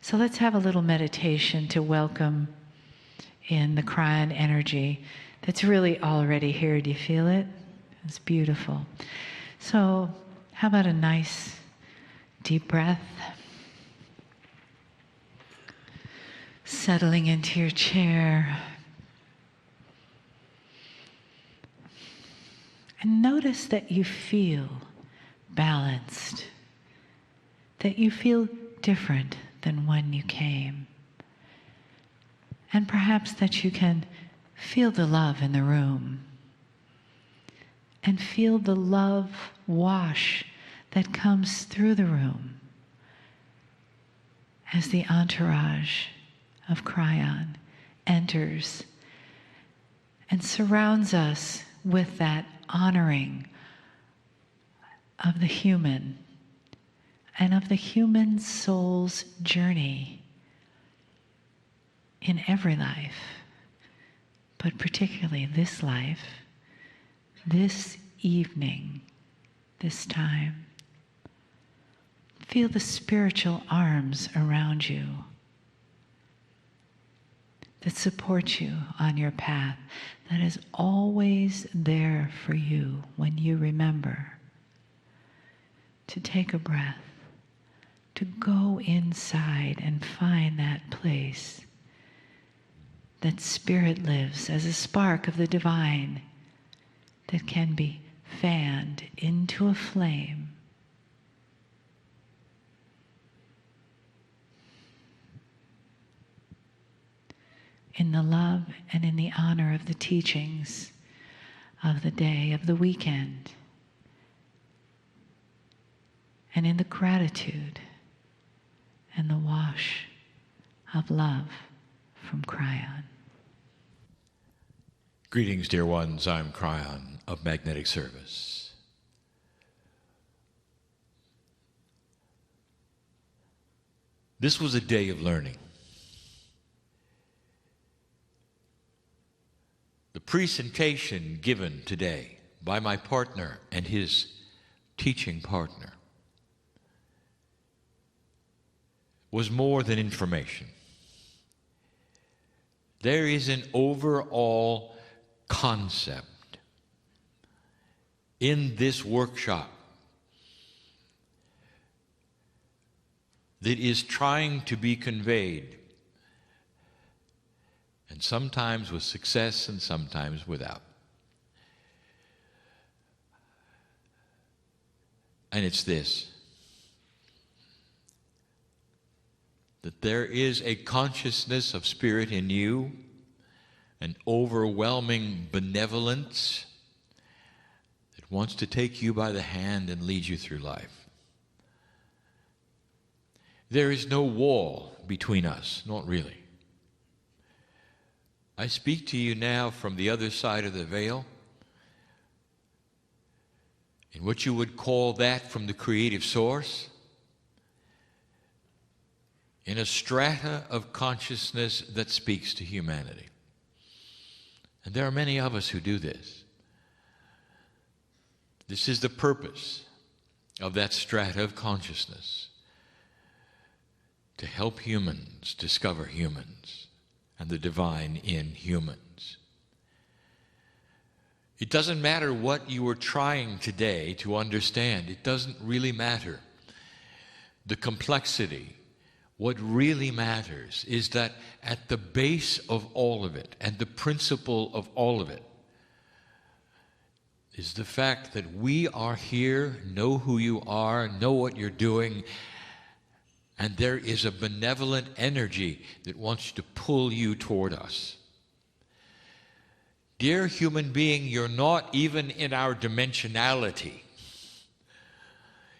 So let's have a little meditation to welcome in the Kryon energy that's really already here. Do you feel it? It's beautiful. So how about a nice deep breath? Settling into your chair. And notice that you feel balanced, that you feel different than when you came. And perhaps that you can feel the love in the room and feel the love wash that comes through the room as the entourage of Kryon enters and surrounds us with that honoring of the human and of the human soul's journey in every life, but particularly this life, this evening, this time. Feel the spiritual arms around you that support you on your path, that is always there for you when you remember to take a breath, to go inside and find that place that Spirit lives as a spark of the divine that can be fanned into a flame. In the love and in the honor of the teachings of the day, of the weekend, and in the gratitude and the wash of love from Kryon. Greetings, dear ones. I'm Kryon of Magnetic Service. This was a day of learning. The presentation given today by my partner and his teaching partner was more than information. There is an overall concept in this workshop that is trying to be conveyed, and sometimes with success and sometimes without. And it's this: that there is a consciousness of Spirit in you, an overwhelming benevolence that wants to take you by the hand and lead you through life. There is no wall between us, not really. I speak to you now from the other side of the veil, in what you would call that from the creative source, in a strata of consciousness that speaks to humanity. And there are many of us who do this. This is the purpose of that strata of consciousness, to help humans discover humans and the divine in humans. It doesn't matter what you are trying today to understand. It doesn't really matter the complexity. What really matters is that at the base of all of it, and the principle of all of it, is the fact that we are here, know who you are, know what you're doing, and there is a benevolent energy that wants to pull you toward us. Dear human being, you're not even in our dimensionality.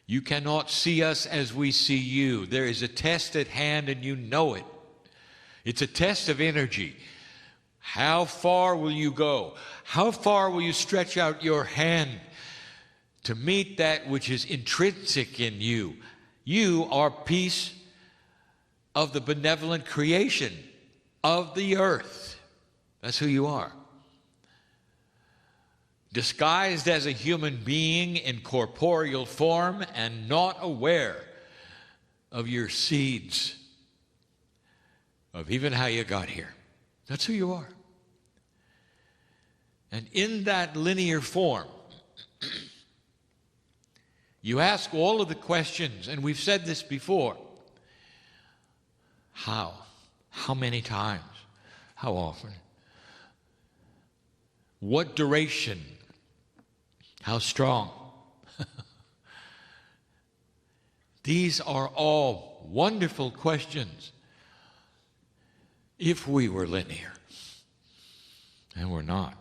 You cannot see us as we see you. There is a test at hand and you know it. It's a test of energy. How far will you go? How far will you stretch out your hand to meet that which is intrinsic in you? You are piece of the benevolent creation of the earth. That's who you are. Disguised as a human being in corporeal form and not aware of your seeds of even how you got here. That's who you are. And in that linear form, you ask all of the questions, and we've said this before. How? How many times? How often? What duration? How strong? These are all wonderful questions if we were linear, and we're not.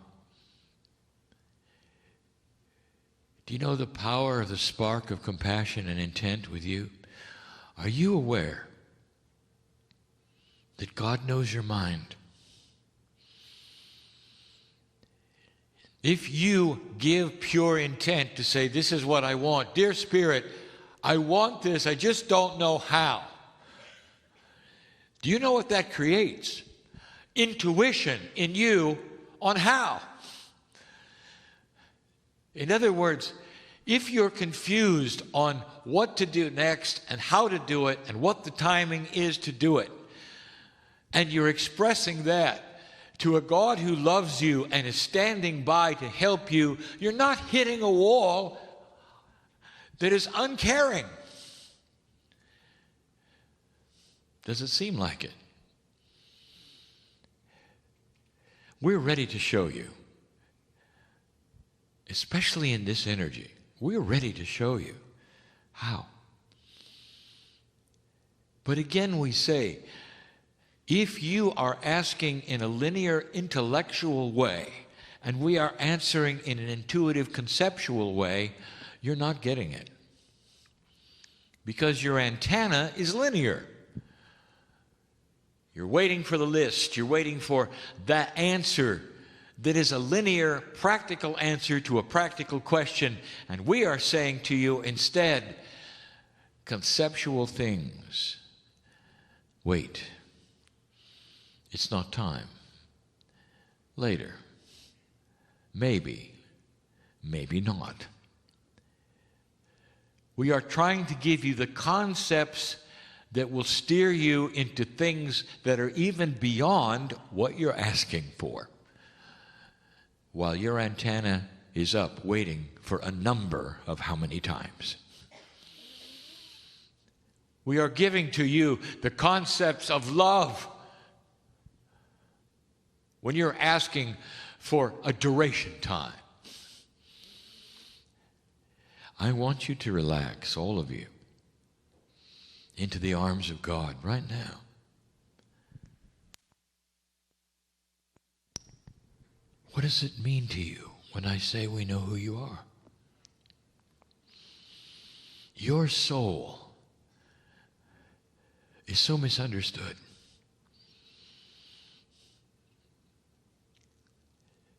Do you know the power of the spark of compassion and intent with you? Are you aware that God knows your mind? If you give pure intent to say, this is what I want, dear Spirit, I want this, I just don't know how. Do you know what that creates? Intuition in you on how. In other words, if you're confused on what to do next and how to do it and what the timing is to do it, and you're expressing that to a God who loves you and is standing by to help you, you're not hitting a wall that is uncaring. Does it seem like it? We're ready to show you, especially in this energy. We're ready to show you how. But again, we say, if you are asking in a linear intellectual way, and we are answering in an intuitive conceptual way, you're not getting it. Because your antenna is linear. You're waiting for the list. You're waiting for that answer that is a linear, practical answer to a practical question. And we are saying to you instead, conceptual things. Wait. It's not time. Later. Maybe. Maybe not. We are trying to give you the concepts that will steer you into things that are even beyond what you're asking for, while your antenna is up waiting for a number of how many times. We are giving to you the concepts of love when you're asking for a duration time. I want you to relax, all of you, into the arms of God right now. What does it mean to you when I say we know who you are? Your soul is so misunderstood.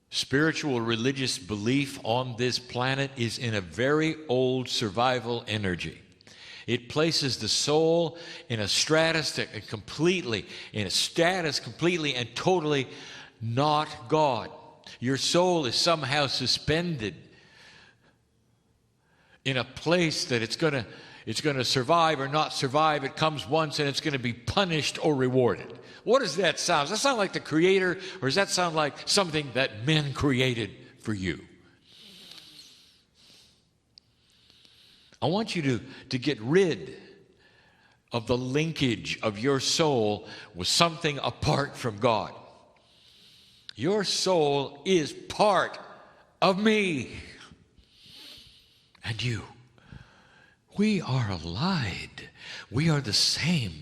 Spiritual religious belief on this planet is in a very old survival energy. It places the soul in a status completely and totally not God. Your soul is somehow suspended in a place that it's going to survive or not survive. It comes once and it's going to be punished or rewarded. What does that sound? Does that sound like the Creator, or does that sound like something that men created for you? I want you to get rid of the linkage of your soul with something apart from God. Your soul is part of me and you. We are allied. We are the same.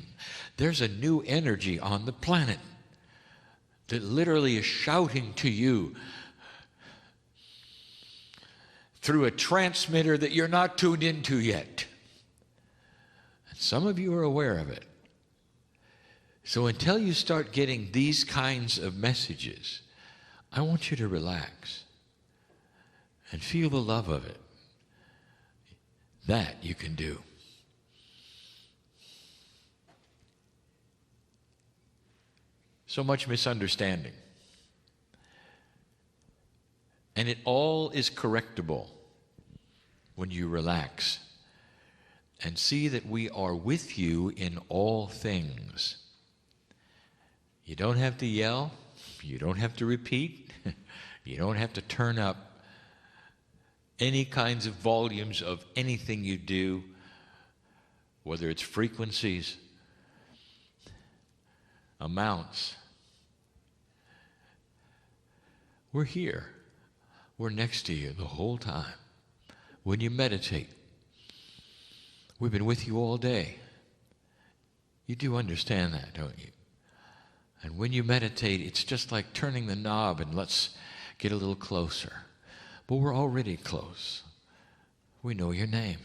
There's a new energy on the planet that literally is shouting to you through a transmitter that you're not tuned into yet. And some of you are aware of it. So until you start getting these kinds of messages, I want you to relax and feel the love of it. That you can do. So much misunderstanding. And it all is correctable when you relax and see that we are with you in all things. You don't have to yell. You don't have to repeat. You don't have to turn up any kinds of volumes of anything you do, whether it's frequencies, amounts. We're here. We're next to you the whole time. When you meditate, we've been with you all day. You do understand that, don't you? And when you meditate, it's just like turning the knob and let's get a little closer. But we're already close. We know your name.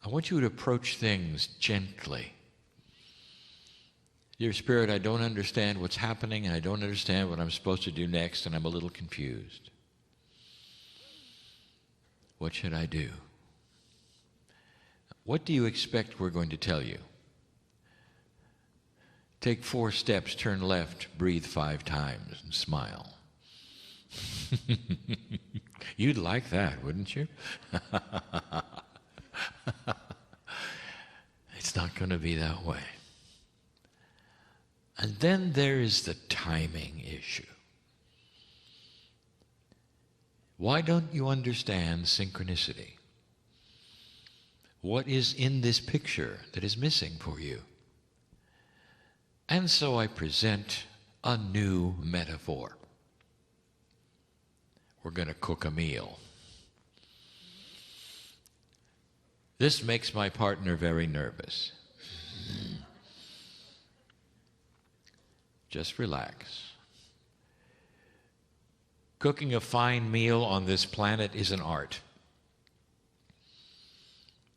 I want you to approach things gently. Dear Spirit, I don't understand what's happening, and I don't understand what I'm supposed to do next, and I'm a little confused. What should I do? What do you expect we're going to tell you? Take 4 steps, turn left, breathe 5 times, and smile. You'd like that, wouldn't you? It's not going to be that way. And then there is the timing issue. Why don't you understand synchronicity? What is in this picture that is missing for you? And so I present a new metaphor. We're going to cook a meal. This makes my partner very nervous. Just relax. Cooking a fine meal on this planet is an art.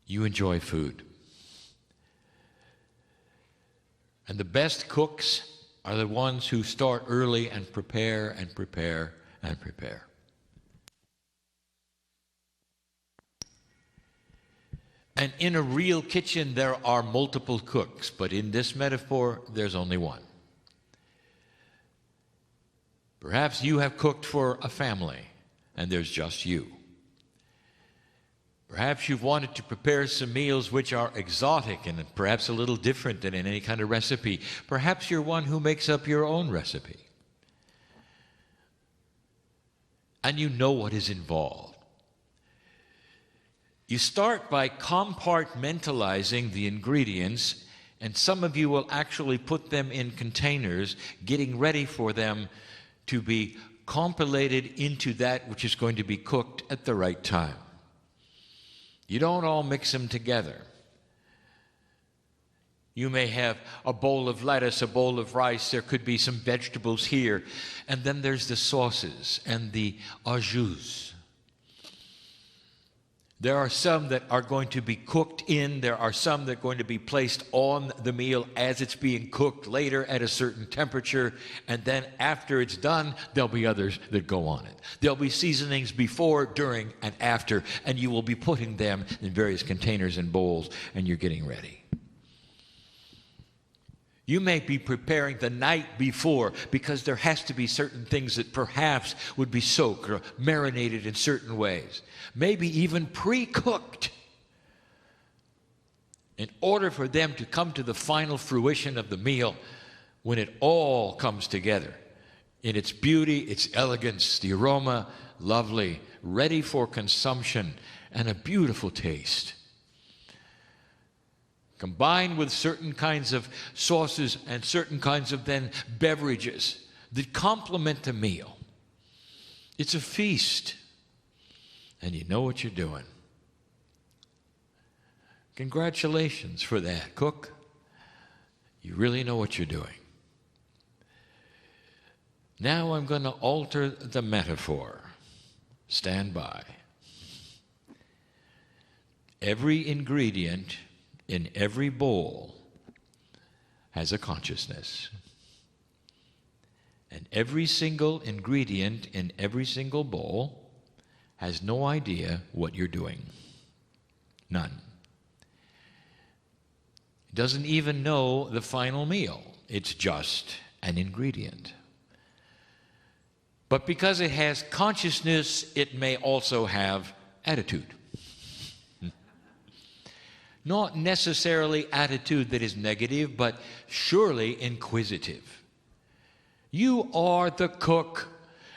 You enjoy food. And the best cooks are the ones who start early and prepare and prepare and prepare. And in a real kitchen, there are multiple cooks, but in this metaphor, there's only one. Perhaps you have cooked for a family, and there's just you. Perhaps you've wanted to prepare some meals which are exotic and perhaps a little different than in any kind of recipe. Perhaps you're one who makes up your own recipe. And you know what is involved. You start by compartmentalizing the ingredients, and some of you will actually put them in containers, getting ready for them to be compilated into that which is going to be cooked at the right time. You don't all mix them together. You may have a bowl of lettuce, a bowl of rice, there could be some vegetables here, and then there's the sauces and the ajouts. There are some that are going to be cooked in, there are some that are going to be placed on the meal as it's being cooked later at a certain temperature, and then after it's done, there'll be others that go on it. There'll be seasonings before, during, and after, and you will be putting them in various containers and bowls, and you're getting ready. You may be preparing the night before because there has to be certain things that perhaps would be soaked or marinated in certain ways. Maybe even pre-cooked in order for them to come to the final fruition of the meal when it all comes together in its beauty, its elegance, the aroma, lovely, ready for consumption, and a beautiful taste. Combined with certain kinds of sauces and certain kinds of then beverages that complement the meal. It's a feast, and you know what you're doing. Congratulations for that, cook. You really know what you're doing. Now I'm going to alter the metaphor. Stand by. Every ingredient in every bowl has a consciousness. And every single ingredient in every single bowl has no idea what you're doing. None. It doesn't even know the final meal. It's just an ingredient. But because it has consciousness, it may also have attitude. Not necessarily attitude that is negative, but surely inquisitive. You are the cook,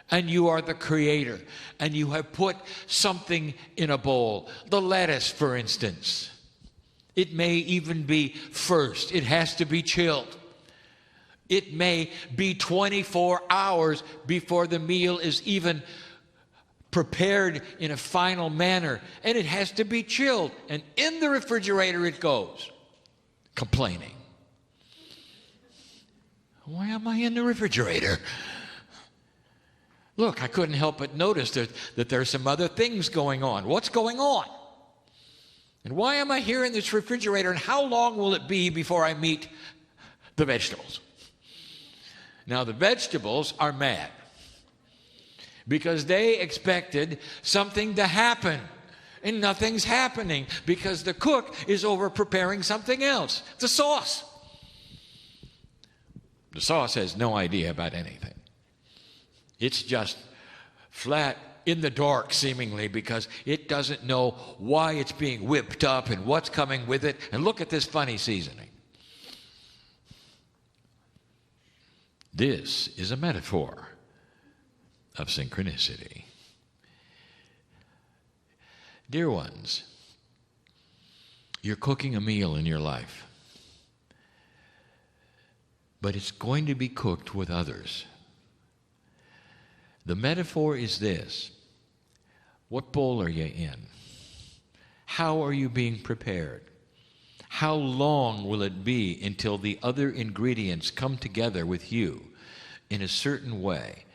and you are the creator, and you have put something in a bowl. The lettuce, for instance. It may even be first. It has to be chilled. It may be 24 hours before the meal is even prepared in a final manner, and it has to be chilled. And in the refrigerator it goes, complaining. Why am I in the refrigerator? Look, I couldn't help but notice that there's some other things going on. What's going on? And why am I here in this refrigerator, and how long will it be before I meet the vegetables? Now, the vegetables are mad because they expected something to happen, and nothing's happening because the cook is over preparing something else, the sauce. The sauce has no idea about anything. It's just flat in the dark, seemingly, because it doesn't know why it's being whipped up and what's coming with it. And look at this funny seasoning. This is a metaphor of synchronicity. Dear ones, you're cooking a meal in your life, but it's going to be cooked with others. The metaphor is this: what bowl are you in? How are you being prepared? How long will it be until the other ingredients come together with you in a certain way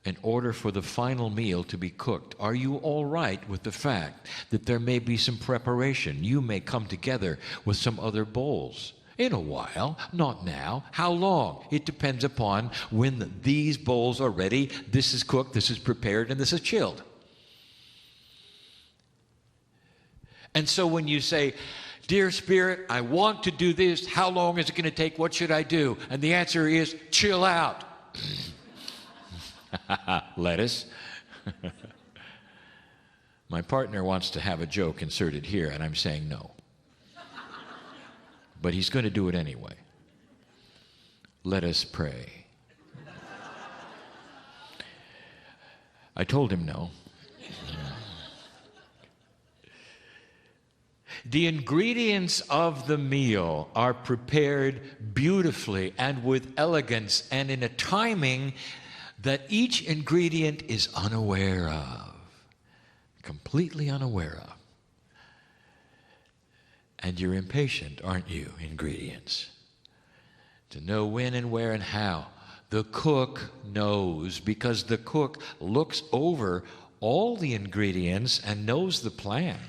in order for the final meal to be cooked? Are you all right with the fact that there may be some preparation? You may come together with some other bowls. In a while, not now. How long? It depends upon when these bowls are ready. This is cooked, this is prepared, and this is chilled. And so when you say, "Dear Spirit, I want to do this. How long is it going to take? What should I do?" And the answer is, chill out. Lettuce. My partner wants to have a joke inserted here, and I'm saying no. But he's going to do it anyway. Let us pray. I told him no. The ingredients of the meal are prepared beautifully and with elegance and in a timing that each ingredient is unaware of, completely unaware of. And you're impatient, aren't you, ingredients? To know when and where and how. The cook knows, because the cook looks over all the ingredients and knows the plan.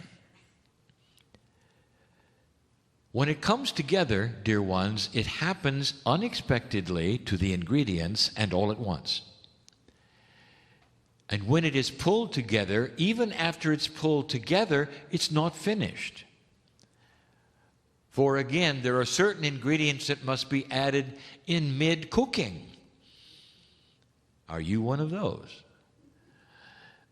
When it comes together, dear ones, it happens unexpectedly to the ingredients and all at once. And when it is pulled together, even after it's pulled together, it's not finished. For again, there are certain ingredients that must be added in mid-cooking. Are you one of those?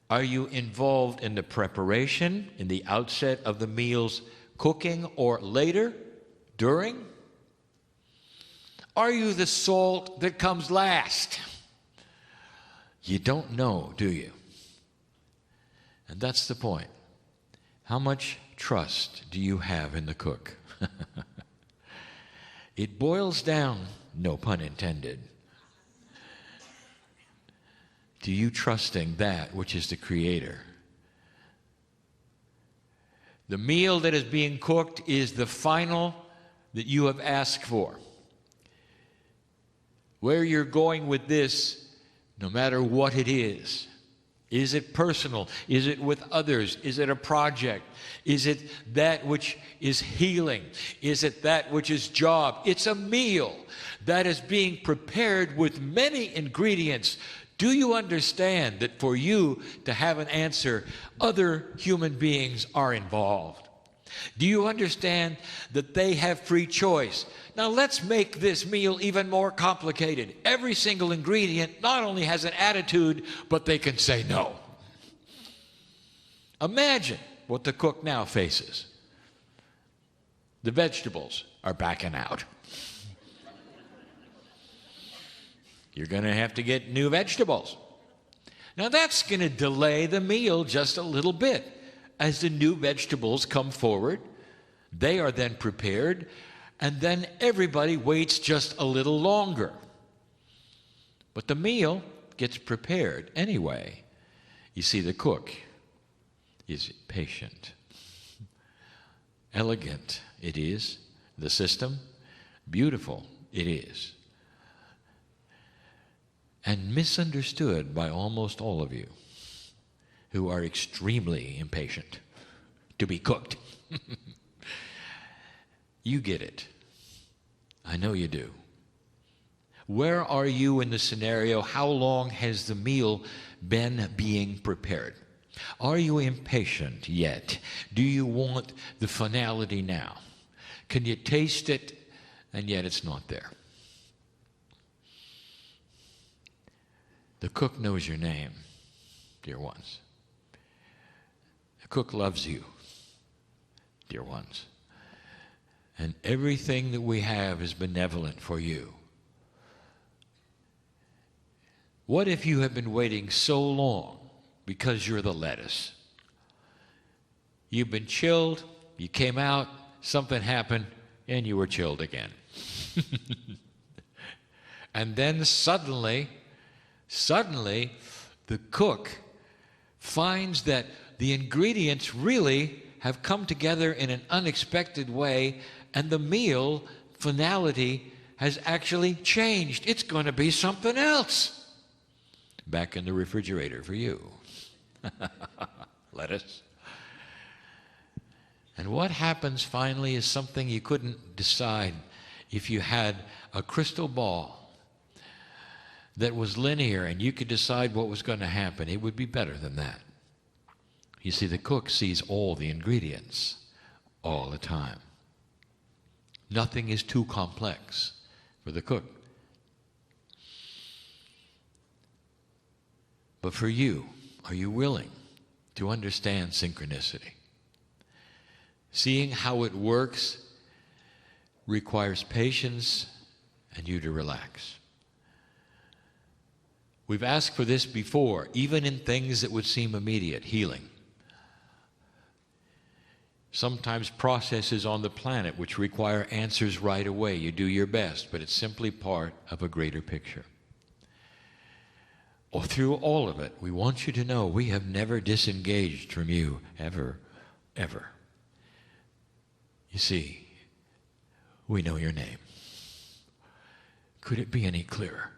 Are you involved in the preparation, in the outset of the meal's cooking, or later, during? Are you the salt that comes last? You don't know, do you? And that's the point. How much trust do you have in the cook? It boils down, no pun intended, to you trusting that which is the Creator. The meal that is being cooked is the final that you have asked for. Where you're going with this, no matter what it is it personal? Is it with others? Is it a project? Is it that which is healing? Is it that which is job? It's a meal that is being prepared with many ingredients. Do you understand that for you to have an answer, other human beings are involved? Do you understand that they have free choice? Now let's make this meal even more complicated. Every single ingredient not only has an attitude, but they can say no. Imagine what the cook now faces. the vegetables are backing out. You're going to have to get new vegetables. Now that's going to delay the meal just a little bit. As the new vegetables come forward, they are then prepared, and then everybody waits just a little longer. But the meal gets prepared anyway. You see, the cook is patient. Elegant it is. The system, beautiful it is. And misunderstood by almost all of you who are extremely impatient to be cooked. You get it. I know you do. Where are you in the scenario? How long has the meal been being prepared? Are you impatient yet? Do you want the finality now? Can you taste it, and yet it's not there? The cook knows your name, dear ones. The cook loves you, dear ones. And everything that we have is benevolent for you. What if you have been waiting so long because you're the lettuce? You've been chilled, you came out, something happened, and you were chilled again. And then suddenly, the cook finds that the ingredients really have come together in an unexpected way, and the meal finality has actually changed. It's going to be something else. Back in the refrigerator for you. Lettuce. And what happens finally is something you couldn't decide if you had a crystal ball that was linear and you could decide what was going to happen. It would be better than that. You see, the cook sees all the ingredients all the time. Nothing is too complex for the cook. But for you, are you willing to understand synchronicity? Seeing how it works requires patience and you to relax. We've asked for this before, even in things that would seem immediate, healing. Sometimes processes on the planet which require answers right away. You do your best, but it's simply part of a greater picture. Or through all of it, we want you to know we have never disengaged from you, ever, ever. You see, we know your name. Could it be any clearer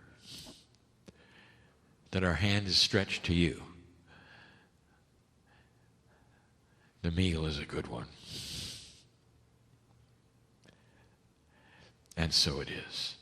that our hand is stretched to you? The meal is a good one. And so it is.